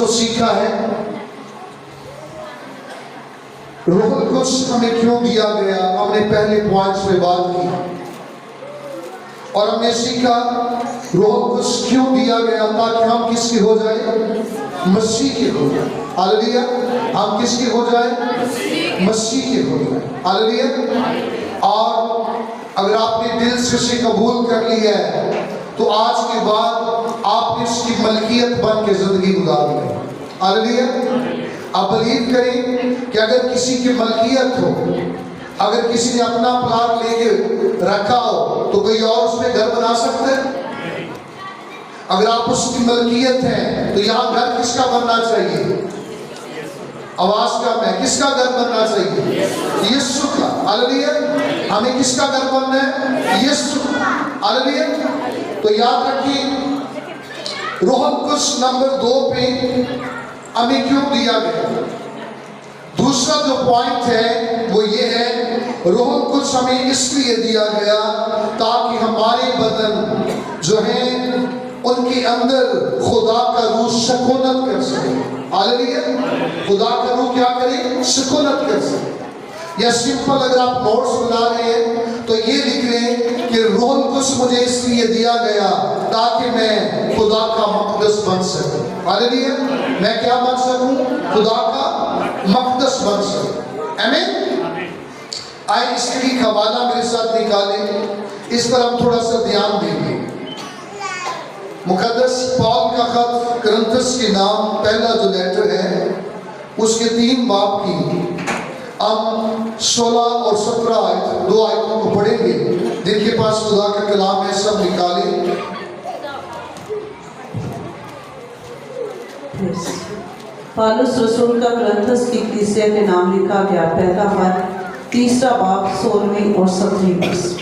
کو سیکھا ہے روح القدس ہمیں کیوں دیا گیا. ہم نے پہلے پوائنٹس پہ بات کی اور ہم نے سیکھا روح القدس کیوں دیا گیا تاکہ ہم کس کے ہو جائیں؟ مسیح کے ہو جائیں. ہاللیلویہ. ہم کس کے ہو جائیں؟ مسیح کے ہو جائیں. ہاللیلویہ. اور اگر آپ نے دل سے اسے قبول کر لیا ہے تو آج کے بعد آپ نے اس کی ملکیت بن کے زندگی گزار لیں. ہاللیلویہ. آپ بلیو کریں کہ اگر کسی کی ملکیت ہو, اگر کسی نے اپنا پلاٹ لے کے رکھا ہو تو کوئی اور اس میں گھر بنا سکتا ہے؟ اگر آپ اس کی ملکیت ہیں تو یہاں گھر کس کا بننا چاہیے؟ آواز کا میں کس کا گھر بننا چاہیے؟ یسوع کا. ہاللیلویہ. ہمیں کس کا گھر بننا ہے؟ یسوع. ہاللیلویہ. تو یاد رکھیے روح القدس نمبر 2 پہ ہمیں کیوں دیا گیا. دوسرا جو پوائنٹ ہے وہ یہ ہے روح القدس ہمیں اس لیے دیا گیا تاکہ ہمارے بدن جو ہیں ان کے اندر خدا کا روح سکونت کر سکے. ہاللیلویہ. خدا کا روح کیا کرے؟ سکونت کر سکے. یا سمپل اگر آپ نوٹس بنا رہے ہیں تو یہ لکھ لیں کہ روح القدس مجھے اس لیے دیا گیا تاکہ میں خدا کا مقدس بن سکوں. ہاللیلویہ. میں کیا بن سکوں؟ خدا کا مقدس بن سکوں. آمین. آئے اس کے لیے حوالہ میرے ساتھ نکالیں, اس پر ہم تھوڑا سا دھیان دیں گے. مقدس پال کا خط کرنتھس کے نام پہلا جو لیٹر ہے اس کے 3 باب کی ہم 16 اور 17 آیت 2 آیتوں کو پڑھیں گے. جن کے پاس خدا کا کلام ہے سب نکالیں. پالس رسول کا کرنتھس کی کلیسیا کے نام لکھا گیا پہلا خط 3 باب 16 اور 17 بس.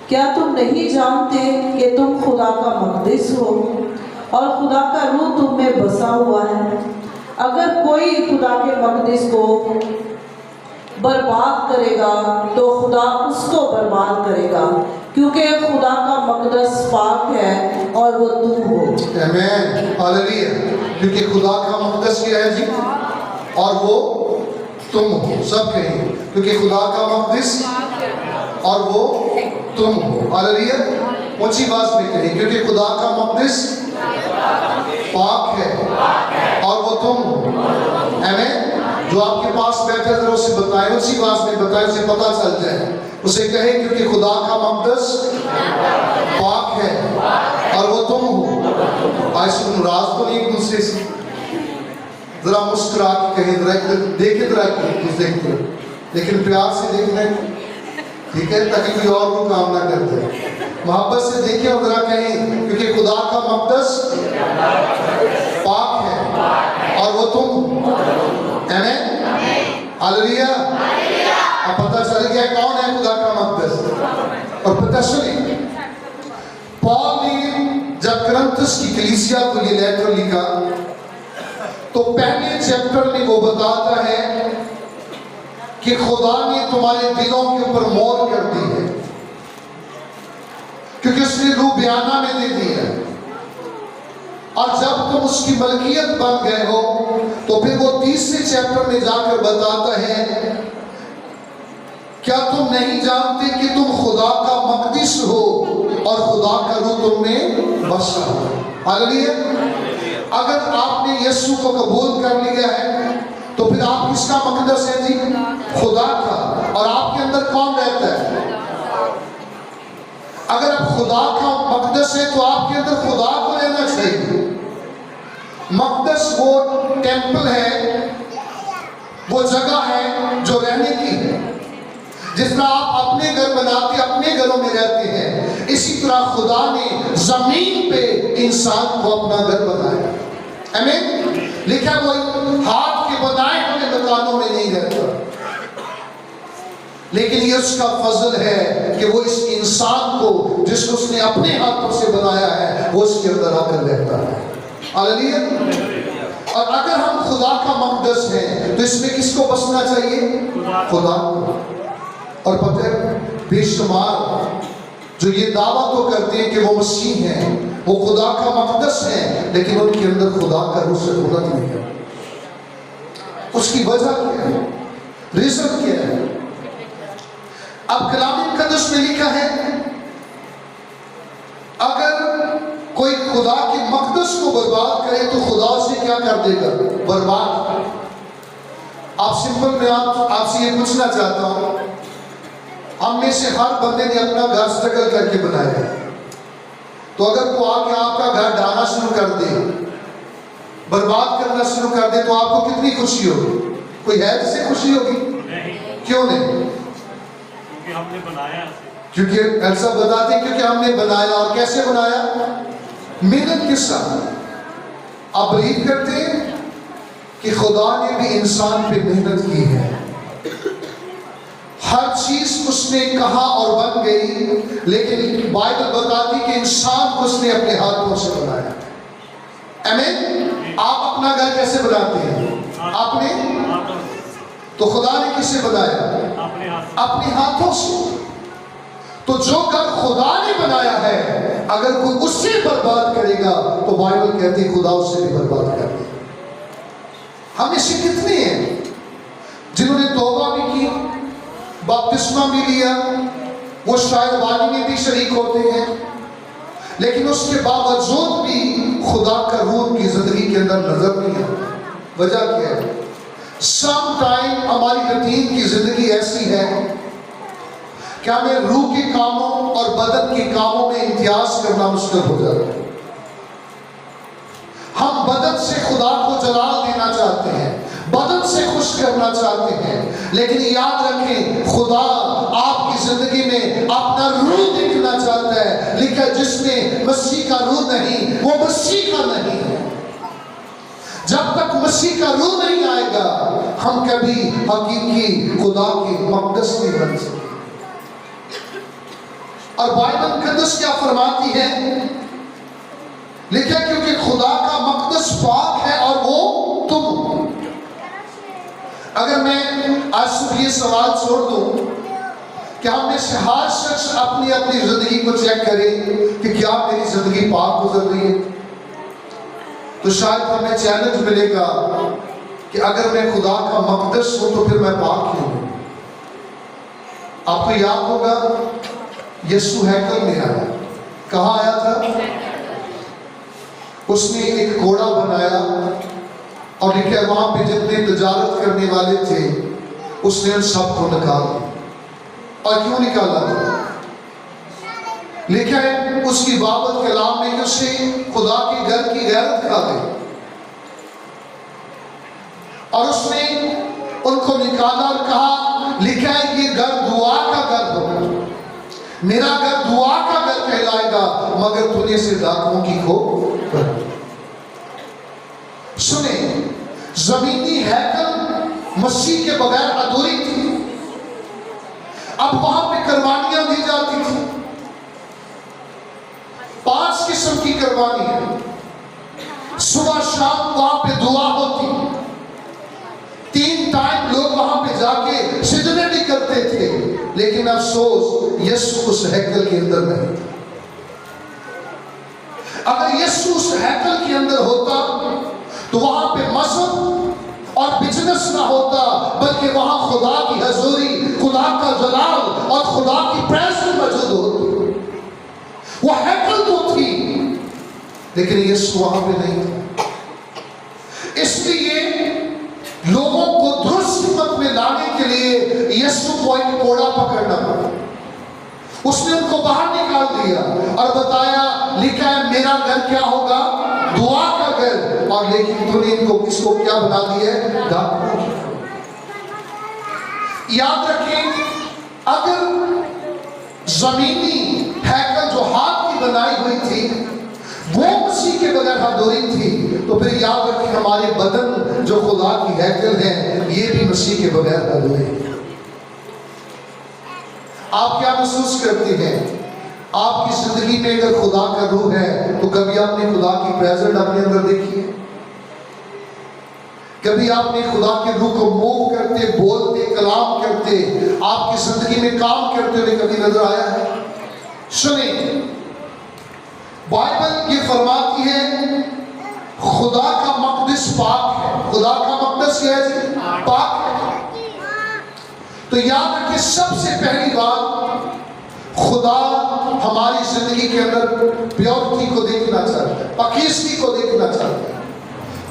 کیا تم نہیں جانتے کہ تم خدا کا مقدس ہو اور خدا کا روح تم میں بسا ہوا ہے؟ اگر کوئی خدا کے مقدس کو برباد کرے گا تو خدا اس کو برباد کرے گا, کیونکہ خدا کا مقدس پاک ہے اور وہ تم ہو. آمین. ہاللیلویہ. کیونکہ خدا کا مقدس کیا ہے جی؟ اور وہ تم ہو. سب کہیں کیونکہ خدا کا مقدس اور وہ تم ہو. ہاللیلویہ. اونچی آواز میں کہیں کیونکہ خدا کا مقدس پاک ہے اور وہ تم ہو. آمین. جو آپ کے پاس بیٹھے ذرا اسے بتائیں, اسی آواز میں بتائیں, اسے پتہ چل جائے. اسے کہیں کیونکہ خدا کا مقدس پاک ہے اور وہ تم ہو. آج تم ناراض تو نہیں ایک دوسرے سے؟ ذرا مسکرا کے کہیں, ذرا دیکھیں, ذرا دیکھتے لیکن پیار سے دیکھنا ہے, ٹھیک ہے, تاکہ کوئی اور کو کام نہ کرتے. محبت سے دیکھیں اور ذرا کہیں کیونکہ خدا کا مقدس پاک ہے اور وہ تم. آمین. ہاللیلویہ. اب پتہ چل گیا کون ہے خدا کا مقدس. اور پتہ سنیں, پال نے جب کرنتھس کی کلیسیا کو یہ لیٹر لکھا تو پہلے چیپٹر میں وہ بتاتا ہے کہ خدا نے تمہارے دلوں کے اوپر مور کر دی ہے, کیونکہ اس نے روح بیانہ میں دے دی ہے. اور جب تم اس کی ملکیت بن گئے ہو تو پھر وہ 30 چیپٹر میں جا کر بتاتا ہے کیا تم نہیں جانتے کہ تم خدا کا مقدس ہو اور خدا کا روح تم میں بسا ہو. ہاللیلویہ. اگر آپ نے یسوع کو قبول کر لیا ہے تو پھر آپ کس کا مقدس ہے جی؟ خدا کا. اور آپ کے اندر کون رہتا ہے؟ اگر آپ خدا کا مقدس ہے تو آپ کے اندر خدا کو رہنا چاہیے. مقدس وہ ٹیمپل ہے, وہ جگہ ہے جو رہنے کی ہے. جس طرح آپ اپنے گھر بناتے اپنے گھروں میں رہتے ہیں, اسی طرح خدا نے زمین پہ انسان کو اپنا گھر بنایا. آمین. لکھا وہ ہاتھ کے بنائے ہوئے مکانوں میں نہیں رہتا, لیکن یہ اس کا فضل ہے کہ وہ اس انسان کو جس کو اس نے اپنے ہاتھوں سے بنایا ہے وہ اس کے اندر آ کر رہتا ہے. ہاللیلویہ. اور اگر ہم خدا کا مقدس ہیں تو اس میں کس کو بسنا چاہیے؟ خدا. اور پتہ بے شمار جو یہ دعویٰ تو کرتے ہیں کہ وہ مسیح ہیں, وہ خدا کا مقدس ہے لیکن ان کے اندر خدا کا روح سکونت نہیں ہے. اس کی وجہ کیا ہے؟ ریزن کیا ہے؟ اب کلام مقدس میں لکھا ہے اگر کوئی خدا کے مقدس کو برباد کرے تو خدا سے کیا کر دے گا؟ برباد. آپ سمپل میں آپ سے یہ پوچھنا چاہتا ہوں، ہم میں سے ہر بندے نے اپنا گھر سٹرگل کر کے بنایا ہے، تو اگر وہ آ کے آپ کا گھر ڈھانا شروع کر دے، برباد کرنا شروع کر دے تو آپ کو کتنی خوشی ہوگی؟ کوئی ہے جس سے خوشی ہوگی؟ کیوں نہیں؟ کیونکہ ہم نے بنایا. کیونکہ ایسا بتاتے ہیں کیونکہ ہم نے بنایا. اور کیسے بنایا؟ محنت کے ساتھ. آپ بلیو کرتے ہیں کہ خدا نے بھی انسان پہ محنت کی ہے. ہر چیز اس نے کہا اور بن گئی، لیکن بائبل بتاتی کہ انسان کو اس نے اپنے ہاتھوں سے بنایا. آمین. آپ اپنا گھر کیسے بناتے ہیں؟ آپ نے. تو خدا نے کسے بنایا؟ اپنے ہاتھوں سے. تو جو گھر خدا نے بنایا ہے اگر کوئی اس سے برباد کرے گا تو بائبل کہتی ہے خدا اس سے بھی برباد کر دے. ہم میں سے کتنے ہیں جنہوں نے توبہ بھی کی، بپتسمہ بھی لیا، وہ شاید وادی میں بھی شریک ہوتے ہیں، لیکن اس کے باوجود بھی خدا کا روح کی زندگی کے اندر نظر نہیں آتا. وجہ کیا ہے؟ سم ٹائم ہماری روٹین کی زندگی ایسی ہے کہ ہمیں روح کے کاموں اور بدن کے کاموں میں امتیاز کرنا مشکل ہو جاتا ہے. ہم بدن سے خدا کو جلال دینا چاہتے ہیں، بدن سے خوش کرنا چاہتے ہیں، لیکن یاد رکھیں خدا آپ کی زندگی میں اپنا روح دیکھنا چاہتا ہے. لکھا جس میں مسیح کا روح نہیں وہ مسیح کا نہیں ہے. جب تک مسیح کا روح نہیں آئے گا ہم کبھی حقیقی خدا کے مقدس نہیں بن سکتے. اور بائبل مقدس کیا فرماتی ہے؟ لکھا کیونکہ خدا کا مقدس پاک ہے اور وہ تم. اگر میں آج صبح یہ سوال چھوڑ دوں کہ ہم میں سے ہر شخص اپنی اپنی زندگی کو چیک کرے کہ کیا میری زندگی پاک گزر رہی ہے، تو شاید ہمیں چیلنج ملے گا کہ اگر میں خدا کا مقدس ہوں تو پھر میں پاک کیوں ہوں. آپ کو یاد ہوگا یسوع ہیکل میں آیا. کہاں آیا تھا؟ اس نے ایک گھوڑا بنایا اور لکھا ہے وہاں پہ جتنے تجارت کرنے والے تھے اس نے ان سب کو نکال دیا. اور کیوں نکالا تھا؟ لکھا ہے اس کی بابت کلام میں کہ اسے خدا کے گھر کی غیرت کھا گئی اور اس نے ان کو نکالا اور کہا، لکھا ہے یہ گھر دعا کا گھر ہوگا، میرا گھر دعا کا گھر کہلائے گا، مگر تجھے سے ڈاکوؤں کی کھو. سنیں، زمینی ہیکل مسیح کے بغیر ادھوری تھی. اب وہاں پہ قربانیاں دی جاتی تھی. 5 قسم کی قربانی ہے. صبح شام وہاں پہ دعا ہوتی، 3 ٹائم لوگ وہاں پہ جا کے سجدے بھی کرتے تھے. لیکن افسوس یسوع اس ہیکل کے اندر نہیں تھا. اگر یسوع اس ہیکل کے اندر ہوتا تو وہاں پہ مذہب اور بزنس نہ ہوتا، بلکہ وہاں خدا کی حضوری، خدا کا جلال اور خدا کی پریزنس موجود ہوتی. وہ ہیکل تو تھی لیکن یسوع وہاں پہ نہیں تھا. اس لیے لوگوں کو درست سمت میں لانے کے لیے یسوع کو ایک گھوڑا پکڑنا پڑا. اس نے ان کو باہر نکال دیا اور بتایا، لکھا ہے میرا گھر کیا ہوگا؟ دعا کا گھر. اور لیکن تو نے ان کو کس کو کیا بنا دیا ہے؟ ڈاکو. یاد رکھیں اگر زمینی ہیکل جو ہاتھ کی بنائی ہوئی تھی وہ مسیح کے بغیر ادھوری تھی، تو پھر یاد رکھیں ہمارے بدن جو خدا کی ہیکل ہے یہ بھی مسیح کے بغیر ادھورے ہیں. آپ کیا محسوس کرتے ہیں؟ آپ کی زندگی میں اگر خدا کا روح ہے تو کبھی آپ نے خدا کی پریزنٹ اپنے اندر دیکھی ہے؟ کبھی آپ نے خدا کے روح کو موو کرتے، بولتے، کلام کرتے، آپ کی زندگی میں کام کرتے ہوئے کبھی نظر آیا ہے؟ سنیں، بائبل یہ فرماتی ہے خدا کا مقدس پاک ہے. خدا کا مقدس کیا ہے جی؟ پاک ہے. تو یاد رکھیں سب سے پہلی بات خدا ہماری زندگی کے اندر پیورٹی کو دیکھنا چاہتا ہے, پاکیزگی کو دیکھنا چاہتا ہے.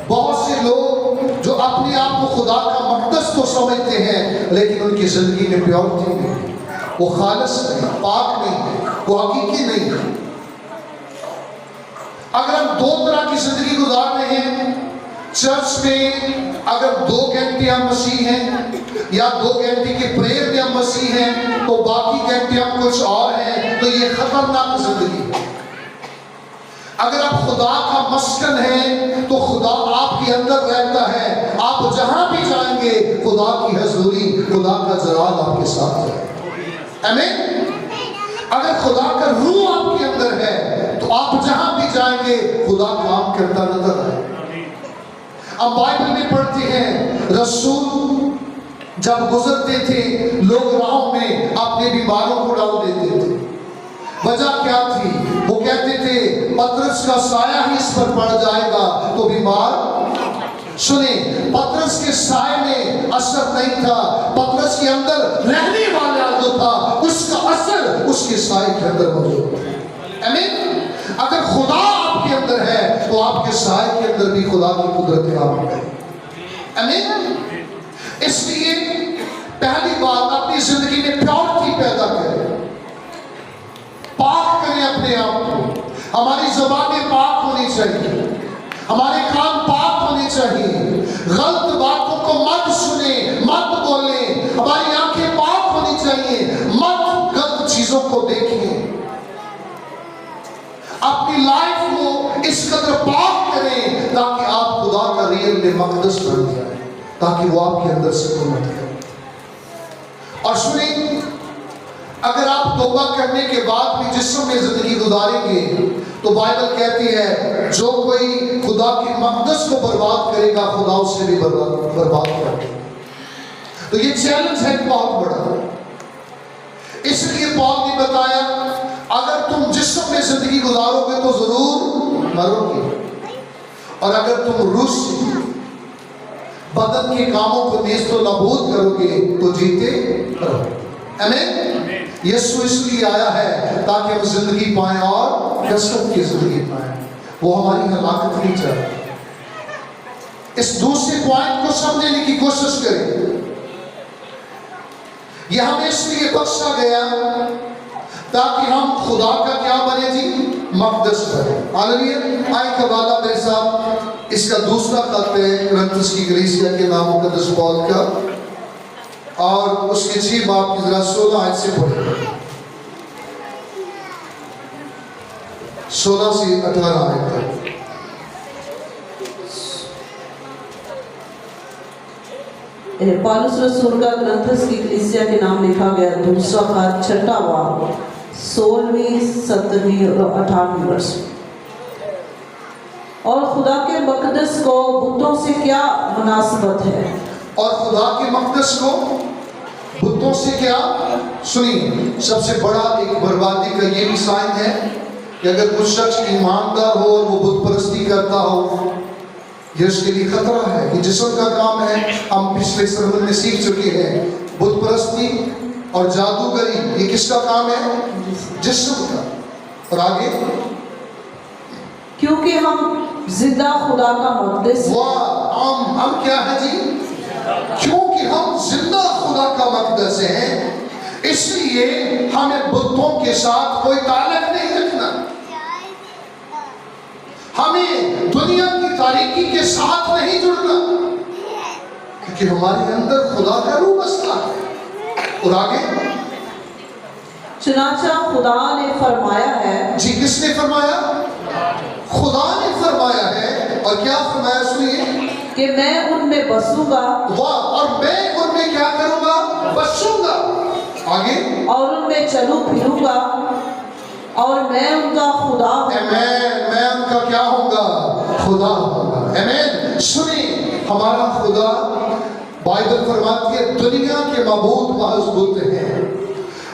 بہت سے لوگ جو اپنے آپ کو خدا کا مقدس تو سمجھتے ہیں لیکن ان کی زندگی میں پیورٹی نہیں, وہ خالص نہیں, پاک نہیں, وہ حقیقی نہیں ہے. اگر ہم دو طرح کی زندگی گزار رہے ہیں, چرچ میں اگر 2 گھنٹے ہم مسیح ہیں یا 2 گھنٹے کے پریئر میں ہم مسیح ہیں تو باقی گھنٹے ہم کچھ اور ہیں, تو یہ خطرناک زندگی ہے. اگر آپ خدا کا مسکن ہیں تو خدا آپ کے اندر رہتا ہے, آپ جہاں بھی جائیں گے خدا کی حضوری, خدا کا جلال آپ کے ساتھ ہے. آمین. اگر خدا کا روح آپ کے اندر ہے تو آپ جہاں بھی جائیں گے خدا کام کرتا نظر آئے. ہم بائبل میں پڑھتے ہیں رسول جب گزرتے تھے لوگ راہوں میں اپنے بیماروں کو ڈال دیتے تھے. وجہ کیا تھی؟ وہ کہتے تھے پترس کا سایہ ہی اس پر پڑ جائے گا تو بیمار. سنیں, پترس کے سائے میں اثر نہیں تھا, پترس کے اندر رہنے والا جو تھا اس کا اثر اس کے سائے کے اندر موجود تھا. آمین. اگر خدا آپ کے اندر ہے تو آپ کے سائے کے اندر بھی خدا کی قدرت کام ہے. آمین. اس لیے پہلی بات اپنی زندگی میں پیورٹی پیدا کریں, پاک کریں اپنے آپ کو. ہماری زبانیں پاک ہونی چاہیے, ہمارے کان پاک ہونے چاہیے, غلط باتوں کو مت سنیں, مت بولیں. ہماری آنکھیں پاک ہونی چاہیے, مت غلط چیزوں کو دیکھیں. اپنی لائف کو اس قدر پاک کریں تاکہ آپ خدا کا ریل مقدس بن جائیں, تاکہ وہ آپ کے اندر سکونت کرے. اور سنیں, اگر آپ توبہ کرنے کے بعد بھی جسم میں زندگی گزاریں گے تو بائبل کہتی ہے جو کوئی خدا کی مقدس کو برباد کرے گا خدا اس سے بھی برباد کرے گا. تو یہ چیلنج ہے بہت بڑا. اس لیے پال نے بتایا اگر تم جسم میں زندگی گزارو گے تو ضرور مرو گے, اور اگر تم روح سے بدن کے کاموں کو نیست و نابود کرو گے تو جیتے رہو. آمین. یسوع اس لیے آیا ہے تاکہ ہم زندگی پائیں اور کثرت کی زندگی پائیں. وہ ہماری ہلاکت نہیں چاہتا. اس دوسرے پوائنٹ کو سمجھنے کی کوشش کریں. یہ ہمیں اس لیے بخشا گیا تاکہ ہم خدا کا کیا بنے جی؟ مقدس بنے. ہاللیلویا. آئے قبالہ میرے ساتھ اس کا دوسرا خط ہے کرنتھس کی کلیسیا کے نام مقدس پال کا, اور اس کے 6 باب کی ذرا 16 آیت سے پڑھیں, 16 سے 18 آیت تک. پالس رسول کا کرنتھس کی کلیسیا کے نام لکھا گیا دوسرا خط 6 باب 16ویں 17ویں اور 18ویں ورس. اور خدا کے مقدس کو بتوں سے کیا مناسبت ہے؟ اور خدا کے مقدس کو بتوں سے کیا؟ سنیں, سب سے بڑا ایک بربادی کا یہ بھی سائن ہے کہ اگر کچھ شخص ایماندار ہو اور وہ بت پرستی کرتا ہو, یہ اس کے لیے خطرہ ہے کہ جسم کا کام ہے. ہم پچھلے سرمن میں سیکھ چکے ہیں بت پرستی اور جادوگری یہ کس کا کام ہے؟ جسم کا. اور آگے کیونکہ ہم زندہ خدا کا مقدس ہم کیا ہے جی؟ کیونکہ ہم زندہ خدا کا مقدس ہیں اس لیے ہمیں بتوں کے ساتھ کوئی تعلق نہیں رکھنا. ہمیں دنیا کی تاریکی کے ساتھ نہیں جڑنا کیونکہ ہمارے اندر خدا کا روح بستا ہے. اور آگے چنانچہ خدا نے فرمایا ہے. جی کس نے فرمایا؟ خدا نے فرمایا ہے. اور کیا فرمایا سنیے؟ کہ میں ان میں بسوں گا. اور میں ان میں کیا کروں گا؟ بسوں گا. آگے اور ان میں چلوں پھروں گا اور میں ان کا خدا ہوں. میں ان کا کیا ہوں گا؟ خدا ہوں گا. آمین. سنیں, ہمارا خدا بائبل فرماتی ہے دنیا کے معبود محض بت ہیں.